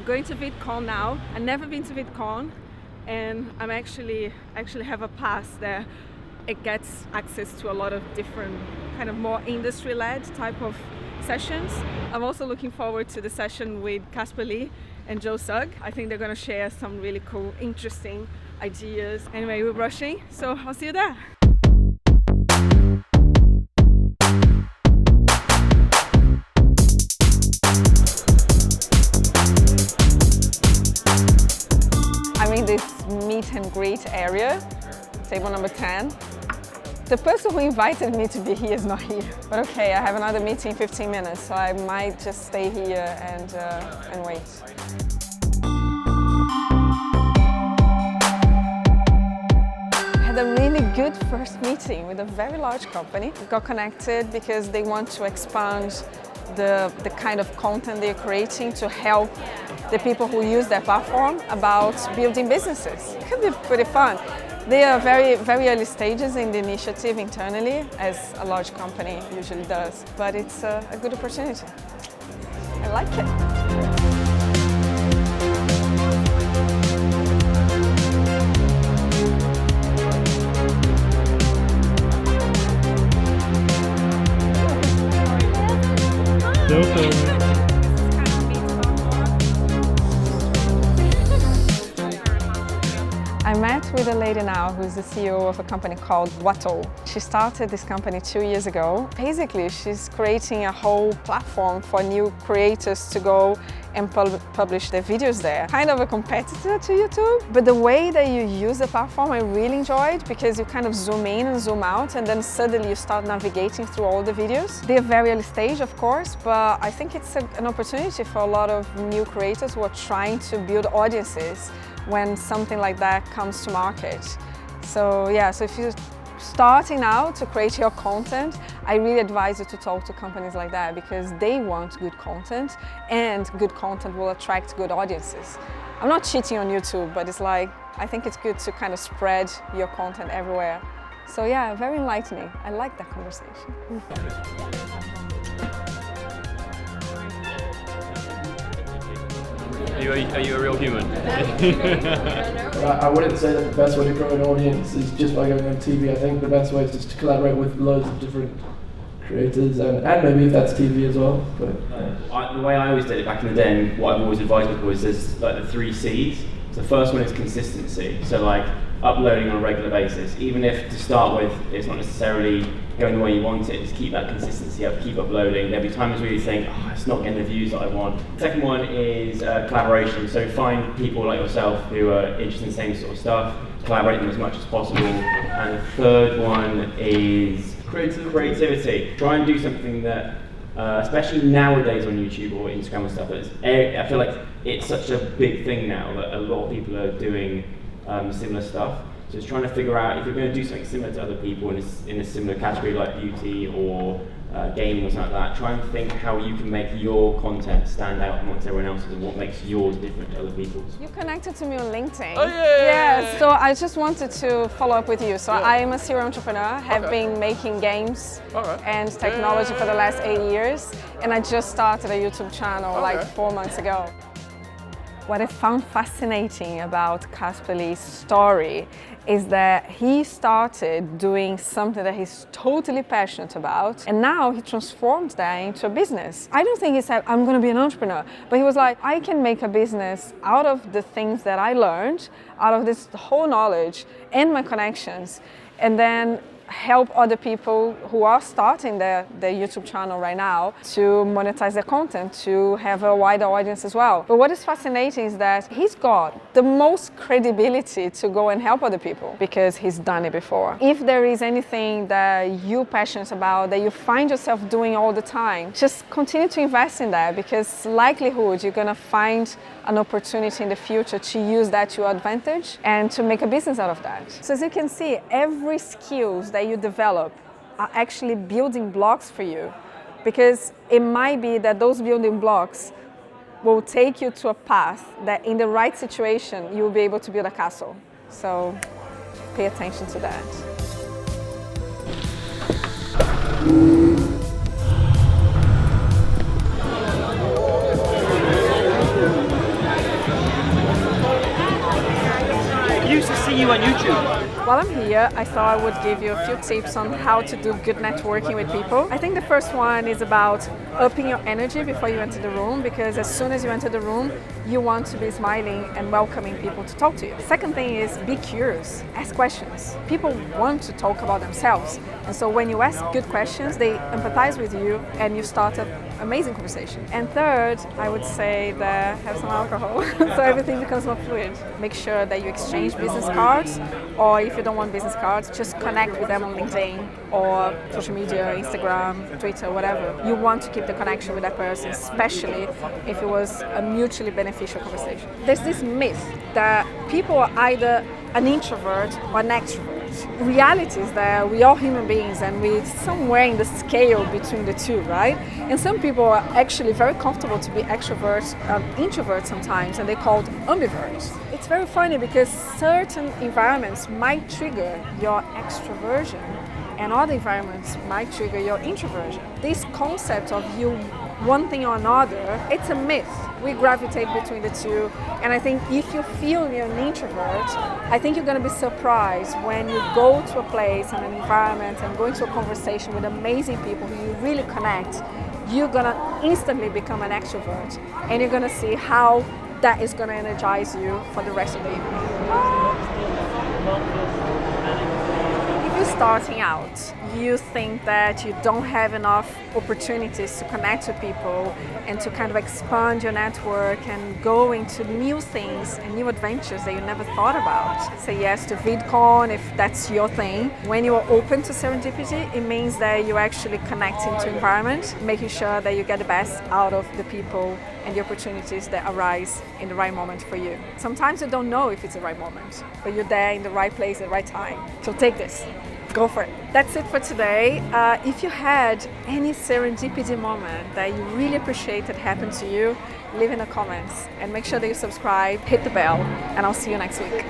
going to VidCon now. I've never been to VidCon, and I'm actually have a pass there. It gets access to a lot of different kind of more industry-led type of sessions. I'm also looking forward to the session with Caspar Lee and Joe Sugg. I think they're going to share some really cool, interesting ideas. Anyway, we're rushing, so I'll see you there. I'm in this meet and greet area, table number 10. The person who invited me to be here is not here. But okay, I have another meeting in 15 minutes, so I might just stay here and wait. I had a really good first meeting with a very large company. We got connected because they want to expand the kind of content they're creating to help the people who use their platform about building businesses. It could be pretty fun. They are very, very early stages in the initiative internally, as a large company usually does, but it's a good opportunity. I like it. I met with a lady now who's the CEO of a company called Bossa. She started this company 2 years ago. Basically, she's creating a whole platform for new creators to go and publish their videos there. Kind of a competitor to YouTube, but the way that you use the platform I really enjoyed, because you kind of zoom in and zoom out and then suddenly you start navigating through all the videos. They're very early stage, of course, but I think it's an opportunity for a lot of new creators who are trying to build audiences when something like that comes to market. So yeah, so if you're starting out to create your content, I really advise you to talk to companies like that because they want good content and good content will attract good audiences. I'm not cheating on YouTube, but it's like, I think it's good to kind of spread your content everywhere. So yeah, very enlightening. I like that conversation. Are you a real human? I wouldn't say that the best way to grow an audience is just by going on TV. I think the best way is just to collaborate with loads of different creators and maybe if that's TV as well. But the way I always did it back in the day, and what I've always advised people is there's like the 3 C's. So the first one is consistency. So like uploading on a regular basis, even if to start with it's not necessarily going the way you want it, just keep that consistency up, keep uploading. There'll be times where you think, oh, it's not getting the views that I want. Second one is collaboration. So find people like yourself who are interested in the same sort of stuff, collaborate them as much as possible. And the third one is creativity. Try and do something that, especially nowadays on YouTube or Instagram and stuff, I feel like it's such a big thing now that a lot of people are doing similar stuff. So it's trying to figure out if you're going to do something similar to other people in a similar category like beauty or gaming or something like that, try and think how you can make your content stand out amongst everyone else's and what makes yours different to other people's. You connected to me on LinkedIn. Oh yeah! Yeah, so I just wanted to follow up with you. So I am a serial entrepreneur, have been making games and technology for the last 8 years, and I just started a YouTube channel like 4 months ago. What I found fascinating about Caspar Lee's story is that he started doing something that he's totally passionate about, and now he transformed that into a business. I don't think he said, I'm going to be an entrepreneur, but he was like, I can make a business out of the things that I learned, out of this whole knowledge and my connections, and then help other people who are starting their YouTube channel right now to monetize their content, to have a wider audience as well. But what is fascinating is that he's got the most credibility to go and help other people because he's done it before. If there is anything that you're passionate about, that you find yourself doing all the time, just continue to invest in that because likelihood you're going to find an opportunity in the future to use that to your advantage and to make a business out of that. So as you can see, every skills that you develop are actually building blocks for you because it might be that those building blocks will take you to a path that in the right situation you'll be able to build a castle. So pay attention to that. I used to see you on YouTube. While I'm here, I thought I would give you a few tips on how to do good networking with people. I think the first one is about upping your energy before you enter the room, because as soon as you enter the room, you want to be smiling and welcoming people to talk to you. Second thing is be curious, ask questions. People want to talk about themselves, and so when you ask good questions, they empathize with you and you start an amazing conversation. And third, I would say that have some alcohol so everything becomes more fluid. Make sure that you exchange business cards, or if you don't want business cards, just connect with them on LinkedIn or social media, Instagram, Twitter, whatever. You want to keep the connection with that person, especially if it was a mutually beneficial conversation. There's this myth that people are either an introvert or an extrovert. Reality is that we are human beings and we're somewhere in the scale between the two, right? And some people are actually very comfortable to be extroverts, introverts sometimes, and they're called ambiverts. It's very funny because certain environments might trigger your extroversion and other environments might trigger your introversion. This concept of you one thing or another, it's a myth. We gravitate between the two, and I think if you feel you're an introvert, I think you're going to be surprised when you go to a place and an environment and go into a conversation with amazing people who you really connect. You're going to instantly become an extrovert, and you're going to see how that is going to energize you for the rest of the evening. If you're starting out, you think that you don't have enough opportunities to connect with people and to kind of expand your network and go into new things and new adventures that you never thought about. Say yes to VidCon if that's your thing. When you are open to serendipity, it means that you're actually connecting to environment, making sure that you get the best out of the people and the opportunities that arise in the right moment for you. Sometimes you don't know if it's the right moment, but you're there in the right place at the right time. So take this. Go for it. That's it for today. If you had any serendipity moment that you really appreciated happened to you, leave in the comments and make sure that you subscribe, hit the bell, and I'll see you next week.